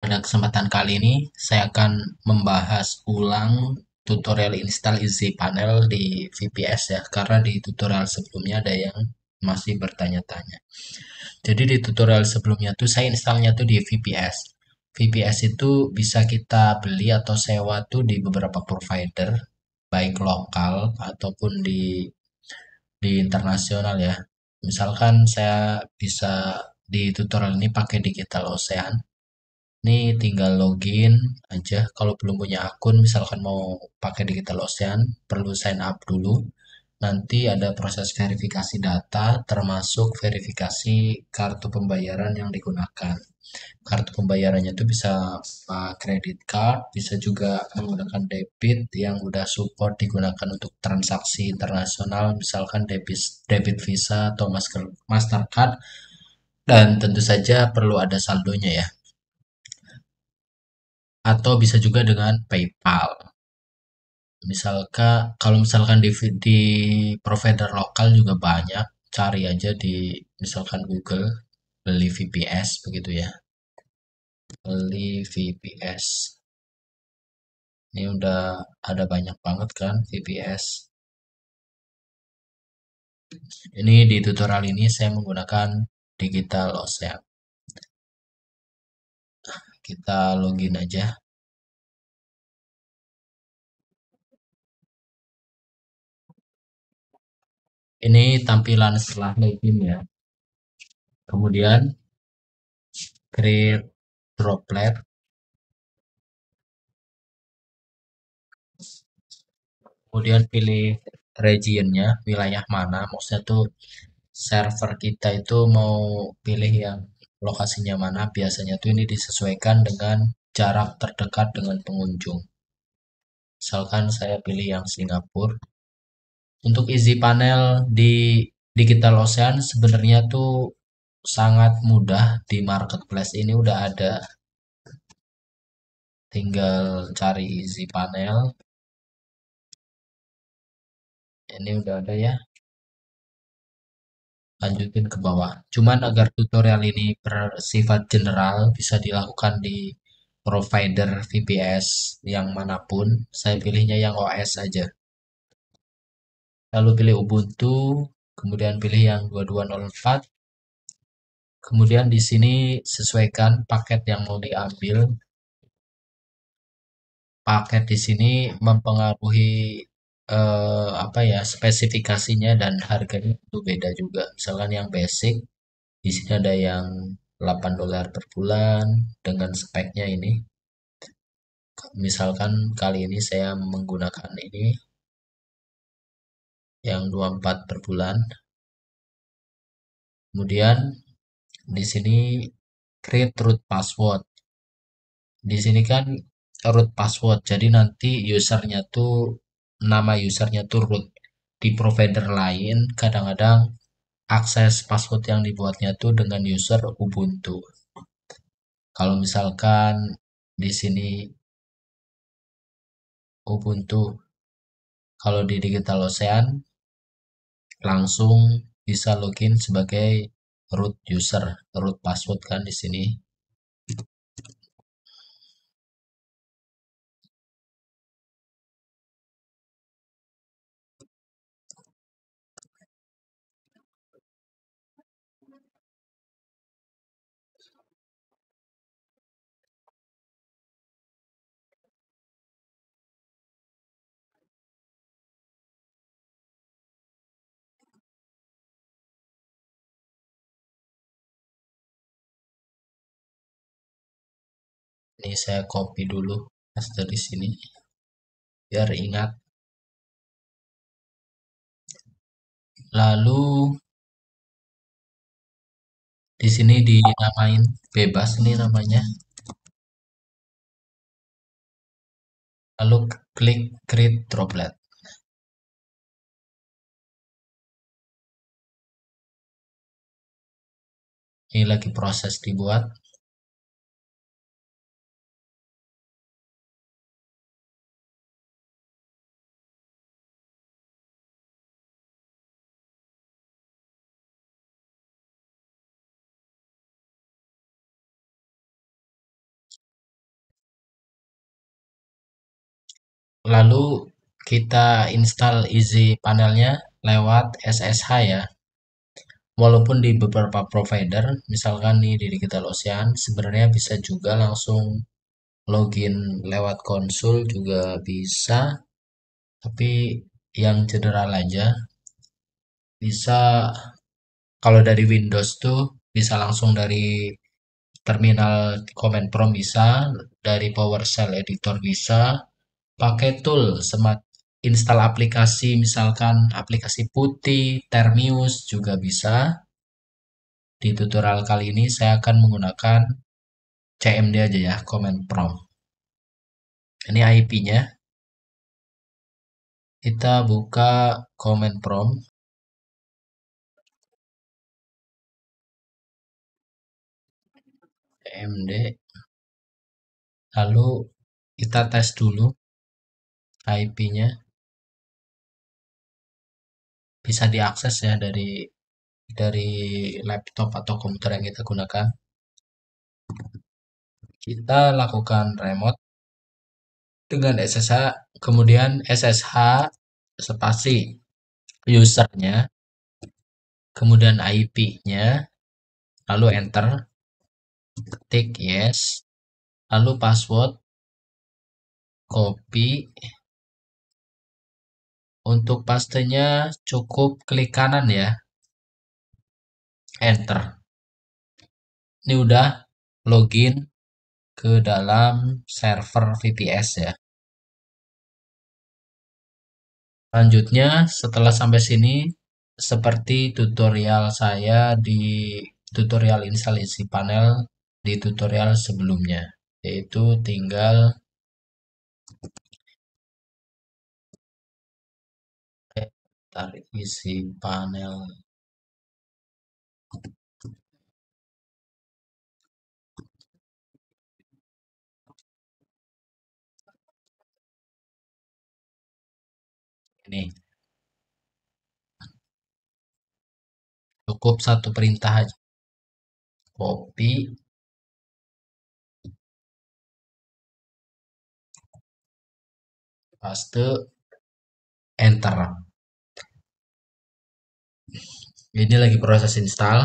Pada kesempatan kali ini, saya akan membahas ulang tutorial install Easy Panel di VPS ya, karena di tutorial sebelumnya ada yang masih bertanya-tanya. Jadi di tutorial sebelumnya tuh saya installnya tuh di VPS. VPS itu bisa kita beli atau sewa tuh di beberapa provider, baik lokal ataupun di internasional ya. Misalkan saya bisa di tutorial ini pakai Digital Ocean. Ini tinggal login aja. Kalau belum punya akun, misalkan mau pakai Digital Ocean, perlu sign up dulu. Nanti ada proses verifikasi data, termasuk verifikasi kartu pembayaran yang digunakan. Kartu pembayarannya itu bisa kredit card, bisa juga menggunakan debit yang udah support digunakan untuk transaksi internasional, misalkan debit Visa atau Mastercard, dan tentu saja perlu ada saldonya ya. Atau bisa juga dengan PayPal. Kalau misalkan di provider lokal juga banyak, cari aja di misalkan Google beli VPS begitu ya. Beli VPS. Ini udah ada banyak banget kan VPS. Ini di tutorial ini saya menggunakan Digital Ocean. Kita login aja. Ini tampilan setelah login ya. Kemudian create droplet. Kemudian pilih regionnya, wilayah mana. Maksudnya tuh server kita itu mau pilih yang lokasinya mana. Biasanya tuh ini disesuaikan dengan jarak terdekat dengan pengunjung. Misalkan saya pilih yang Singapura. Untuk Easy Panel di Digital Ocean sebenarnya tuh sangat mudah, di marketplace ini udah ada. Tinggal cari Easy Panel. Ini udah ada ya. Lanjutin ke bawah. Cuman agar tutorial ini bersifat general, bisa dilakukan di provider VPS yang manapun. Saya pilihnya yang OS aja. Lalu pilih Ubuntu, kemudian pilih yang 2204. Kemudian di sini sesuaikan paket yang mau diambil. Paket di sini mempengaruhi apa ya, spesifikasinya dan harganya itu beda juga. Misalkan yang basic, di sini ada yang $8 per bulan dengan speknya ini. Misalkan kali ini saya menggunakan ini yang 24 per bulan. Kemudian di sini create root password. Di sini kan root password. Jadi nanti usernya tuh nama usernya tuh root. Di provider lain kadang-kadang akses password yang dibuatnya tuh dengan user Ubuntu. Kalau misalkan di sini Ubuntu, kalau di Digital Ocean langsung bisa login sebagai root user, root password kan di sini. Ini saya copy dulu paste di sini biar ingat. Lalu di sini dinamain bebas nih namanya. Lalu klik create droplet. Ini lagi proses dibuat. Lalu kita install Easy panelnya lewat SSH ya. Walaupun di beberapa provider, misalkan nih di Digital Ocean, sebenarnya bisa juga langsung login lewat konsul juga bisa, tapi yang general aja bisa. Kalau dari Windows tuh bisa langsung dari terminal command prompt bisa, dari PowerShell editor bisa, pakai tool smart install aplikasi misalkan aplikasi Putih, Termius juga bisa. Di tutorial kali ini saya akan menggunakan CMD aja ya, command prompt. Ini IP-nya. Kita buka command prompt CMD. Lalu kita tes dulu IP-nya. Bisa diakses ya dari laptop atau komputer yang kita gunakan. Kita lakukan remote dengan SSH, kemudian SSH spasi usernya, kemudian IP-nya, lalu enter, ketik yes, lalu password, copy. Untuk pastenya cukup klik kanan ya, enter. Ini udah login ke dalam server VPS ya. Selanjutnya, setelah sampai sini, seperti tutorial saya di tutorial instalasi panel di tutorial sebelumnya, yaitu tinggal tarik isi panel ini. Cukup satu perintah aja, copy, paste, enter. Ini lagi proses install.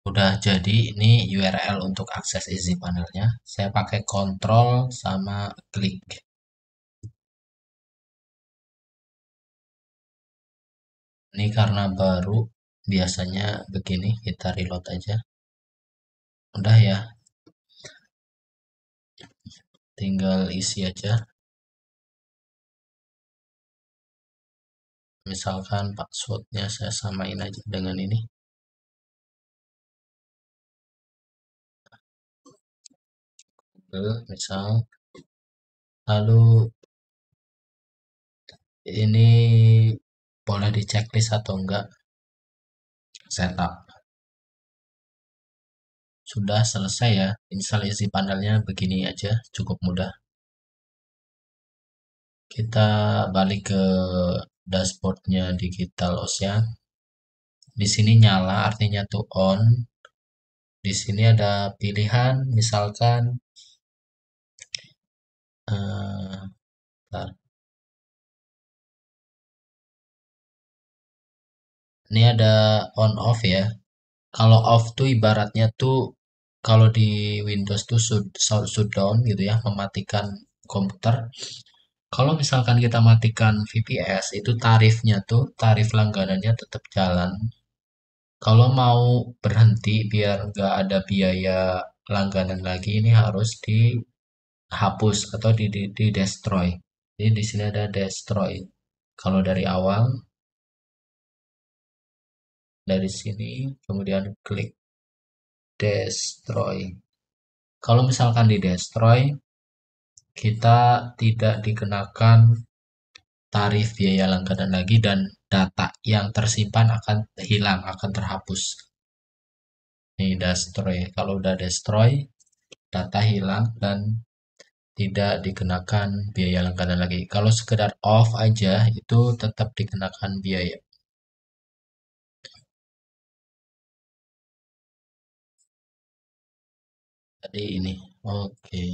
Udah jadi ini URL untuk akses Easy panelnya. Saya pakai kontrol sama klik. Ini karena baru, biasanya begini, kita reload aja. Udah ya, tinggal isi aja. Misalkan passwordnya saya samain aja dengan ini. Google misal. Lalu ini boleh di checklist atau enggak. Setup. Sudah selesai ya. Install isi panelnya begini aja, cukup mudah. Kita balik ke dashboardnya Digital Ocean. Di sini nyala artinya tuh on. Di sini ada pilihan, misalkan bentar. Ini ada on off ya. Kalau off tuh ibaratnya tuh kalau di Windows tuh shutdown gitu ya, mematikan komputer. Kalau misalkan kita matikan VPS, itu tarifnya tuh tarif langganannya tetap jalan. Kalau mau berhenti biar nggak ada biaya langganan lagi, ini harus dihapus atau di destroy. Jadi di sini ada destroy. Kalau dari awal, dari sini, kemudian klik destroy. Kalau misalkan di destroy, kita tidak dikenakan tarif biaya langganan lagi dan data yang tersimpan akan hilang, akan terhapus. Ini destroy. Kalau udah destroy, data hilang dan tidak dikenakan biaya langganan lagi. Kalau sekedar off aja itu tetap dikenakan biaya. Tadi ini. Oke.